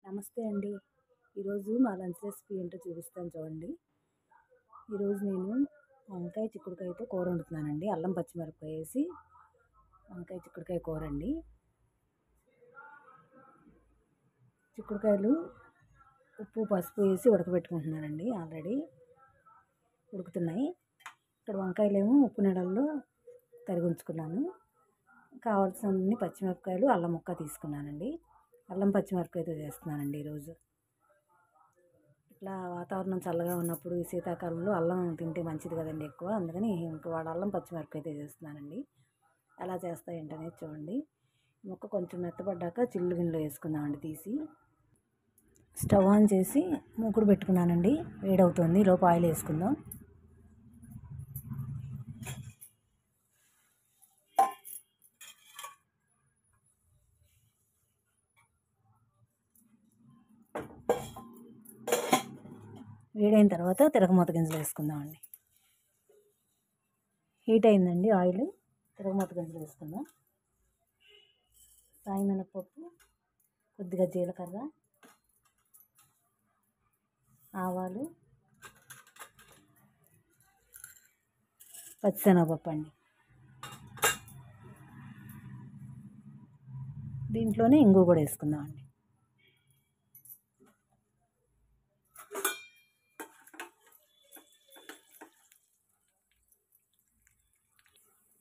నమస్తే అండి. ఈరోజు మా లంచ్ రెసిపీ ఏంటో చూపిస్తాను చూడండి. ఈరోజు నేను వంకాయ చిక్కుడుకాయతో కూర వండుతున్నానండి. అల్లం పచ్చిమిరపకాయ వేసి వంకాయ చిక్కుడుకాయ కూర అండి. చిక్కుడుకాయలు ఉప్పు పసుపు వేసి ఉడకబెట్టుకుంటున్నానండి. ఆల్రెడీ ఉడుకుతున్నాయి. ఇక్కడ వంకాయలేమో ఉప్పు నీళ్ళల్లో తరిగి ఉంచుకున్నాను. కావాల్సిన పచ్చిమిరపకాయలు అల్లం ముక్క తీసుకున్నానండి. అల్లం పచ్చిమిరపకాయతో చేస్తున్నానండి ఈరోజు. ఇట్లా వాతావరణం చల్లగా ఉన్నప్పుడు ఈ శీతాకాలంలో అల్లం తింటే మంచిది కదండి ఎక్కువ. అందుకని ఇంకా అల్లం పచ్చిమిరపకాయతో చేస్తున్నానండి. ఎలా చేస్తా ఏంటనేది చూడండి. ముక్క కొంచెం మెత్తపడ్డాక చిల్లు గిన్నెలో వేసుకుందామండి తీసి. స్టవ్ ఆన్ చేసి మూకుడు పెట్టుకున్నానండి. వేడవుతుంది. లోపు ఆయిల్ వేసుకుందాం. వేడైన తర్వాత తిరగమూత గింజలు వేసుకుందామండి. హీట్ అయిందండి ఆయిల్. తిరగమూత గింజలు వేసుకుందాం. సాయి మినపప్పు, కొద్దిగా జీలకర్ర, ఆవాలు, పచ్చిశనగపప్పు అండి. దీంట్లోనే ఇంగు కూడా వేసుకుందామండి.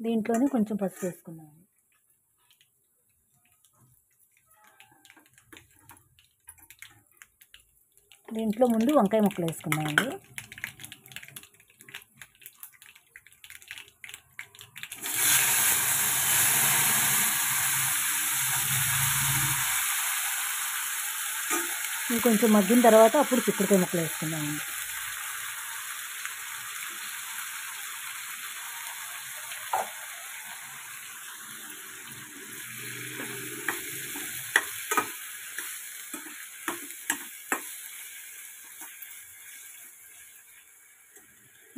దీంట్లోనే కొంచెం పసుపు వేసుకుందామండి. దీంట్లో ముందు వంకాయ ముక్కలు వేసుకుందామండి. కొంచెం మగ్గిన తర్వాత అప్పుడు చిక్కుడుకాయ ముక్కలు వేసుకుందామండి.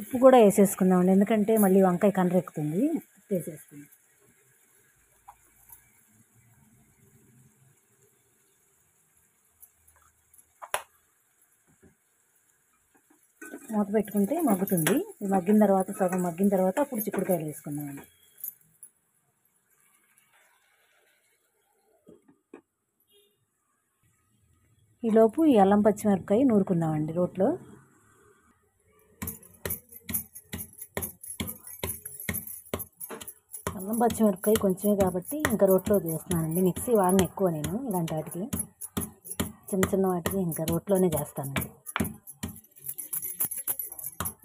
ఉప్పు కూడా వేసేసుకుందామండి, ఎందుకంటే మళ్ళీ వంకాయ కండ్రెక్కుతుంది. ఉప్పు వేసేసుకుందాం. మూత పెట్టుకుంటే మగ్గుతుంది. ఇది మగ్గిన తర్వాత సగం మగ్గిన తర్వాత అప్పుడు చిక్కుడుకాయలు వేసుకుందామండి. ఈలోపు ఈ అల్లం పచ్చిమిరపకాయ నూరుకుందామండి రోట్లో. అల్లం పచ్చిమిరపకాయ కొంచెమే కాబట్టి ఇంకా రోట్లో చేస్తున్నానండి. మిక్సీ వాడిన ఎక్కువ నేను ఇలాంటి వాటికి, చిన్న చిన్న వాటికి ఇంకా రోట్లోనే చేస్తానండి.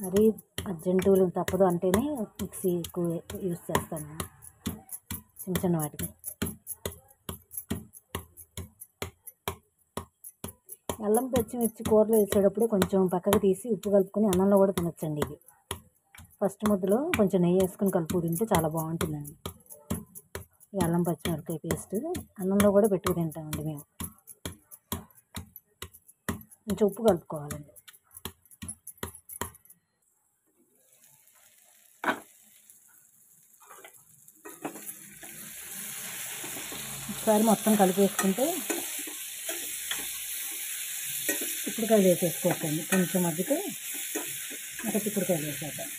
మరీ అర్జెంటులు తప్పదు అంటేనే మిక్సీ ఎక్కువ యూజ్ చేస్తాను చిన్న చిన్న వాటికి. అల్లం పచ్చిమిర్చి కూరలో వేసేటప్పుడు కొంచెం పక్కకు తీసి ఉప్పు కలుపుకొని అన్నంలో కూడా తినొచ్చండి. ఇది ఫస్ట్ ముద్దలో కొంచెం నెయ్యి వేసుకొని కలుపు తింటే చాలా బాగుంటుందండి. ఈ అల్లం పచ్చిమిరపకాయ పేస్ట్ అన్నంలో కూడా పెట్టుకు తింటామండి మేము. కొంచెం ఉప్పు కలుపుకోవాలండి. ఒకసారి మొత్తం కలిపేసుకుంటే చిక్కుడుకాయలు వేసేసుకోవచ్చండి. కొంచెం మగ్గితే ఇంకా చిక్కుడుకాయలు వేసేద్దాం.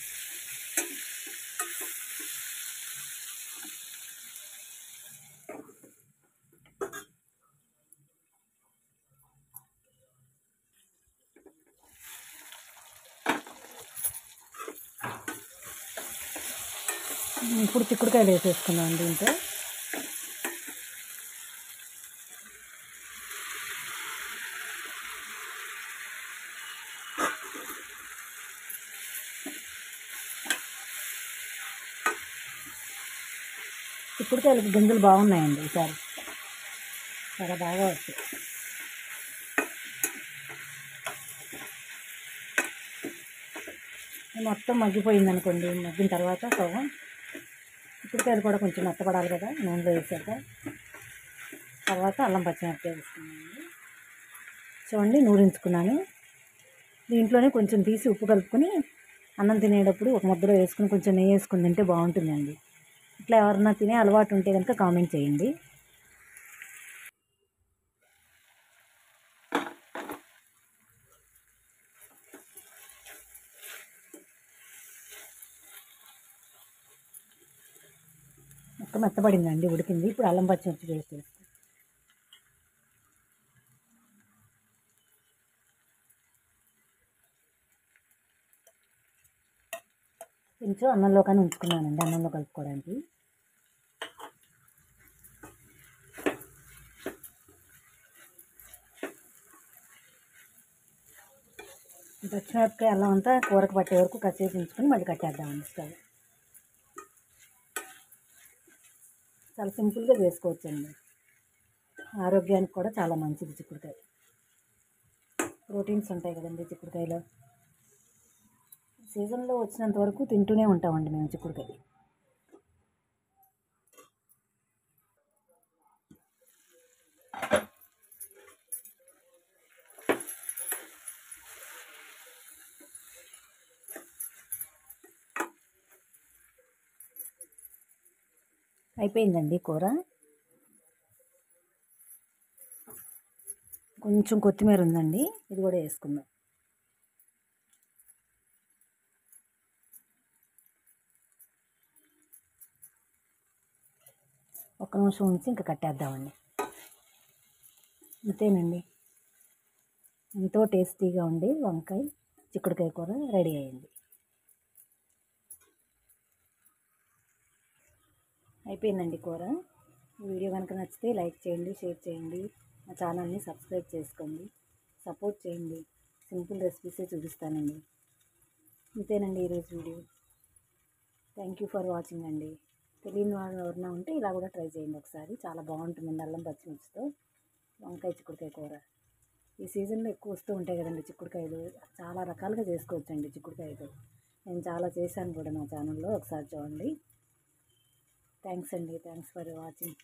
ఇప్పుడు చిక్కుడుకాయలు వేసేసుకుందాం దీంట్లో. చిక్కుడుకాయలకి గింజలు బాగున్నాయండి ఈసారి, చాలా బాగా వచ్చాయి. మొత్తం మగ్గిపోయింది అనుకోండి. మగ్గిన తర్వాత సగం చిక్కుడుకాయలు కూడా కొంచెం మెత్తపడాలి కదా నూనెలో వేసాక. తర్వాత అల్లం పచ్చిమిరపకాయ వేసుకున్నాను. చూడండి నూరించుకున్నాను. దీంట్లోనే కొంచెం తీసి ఉప్పు కలుపుకొని అన్నం తినేటప్పుడు ఒక ముద్దలో వేసుకుని కొంచెం నెయ్యి వేసుకుని తింటే బాగుంటుందండి. ఇట్లా ఎవరన్నా తినే అలవాటు ఉంటే కనుక కామెంట్ చేయండి. ముక్క మెత్తబడిందండి, ఉడికింది. ఇప్పుడు అల్లం పచ్చిమిర్చి పేస్ట్ వేస్తాను. కొంచెం అన్నంలో కానీ ఉంచుకున్నానండి, అన్నంలో కలుపుకోవడానికి. పచ్చిమిరపకాయ అల్లం అంతా కూరకు పట్టే వరకు కసేసి ఉంచుకొని మళ్ళీ కట్టేద్దామండి స్టవ్. చాలా సింపుల్గా చేసుకోవచ్చండి. ఆరోగ్యానికి కూడా చాలా మంచిది చిక్కుడుకాయ. ప్రోటీన్స్ ఉంటాయి కదండి చిక్కుడుకాయలో. సీజన్లో వచ్చినంత వరకు తింటూనే ఉంటామండి మేము చిక్కుడుకాయ. అయిపోయిందండి కూర. కొంచెం కొత్తిమీర ఉందండి, ఇది కూడా వేసుకుందాం. ఒక్క నిమిషం ఉంచి ఇంకా కట్టేద్దామండి. అంతేనండి, ఎంతో టేస్టీగా ఉండి వంకాయ చిక్కుడుకాయ కూర రెడీ అయింది. అయిపోయిందండి కూర. ఈ వీడియో కనుక నచ్చితే లైక్ చేయండి, షేర్ చేయండి, మా ఛానల్ని సబ్స్క్రైబ్ చేసుకోండి, సపోర్ట్ చేయండి. సింపుల్ రెసిపీసే చూపిస్తానండి. ఇంతేనండి ఈరోజు video. Thank you for watching అండి. తెలియని వాళ్ళు ఎవరైనా ఉంటే ఇలా కూడా ట్రై చేయండి ఒకసారి. చాలా బాగుంటుందండి అల్లం పచ్చిమిర్చితో వంకాయ చిక్కుడుకాయ కూర. ఈ సీజన్లో ఎక్కువ వస్తూ ఉంటాయి కదండి చిక్కుడుకాయలు. చాలా రకాలుగా చేసుకోవచ్చండి చిక్కుడుకాయతో. నేను చాలా చేశాను కూడా నా ఛానల్లో, ఒకసారి చూడండి. థ్యాంక్స్ అండి, థ్యాంక్స్ ఫర్ వాచింగ్.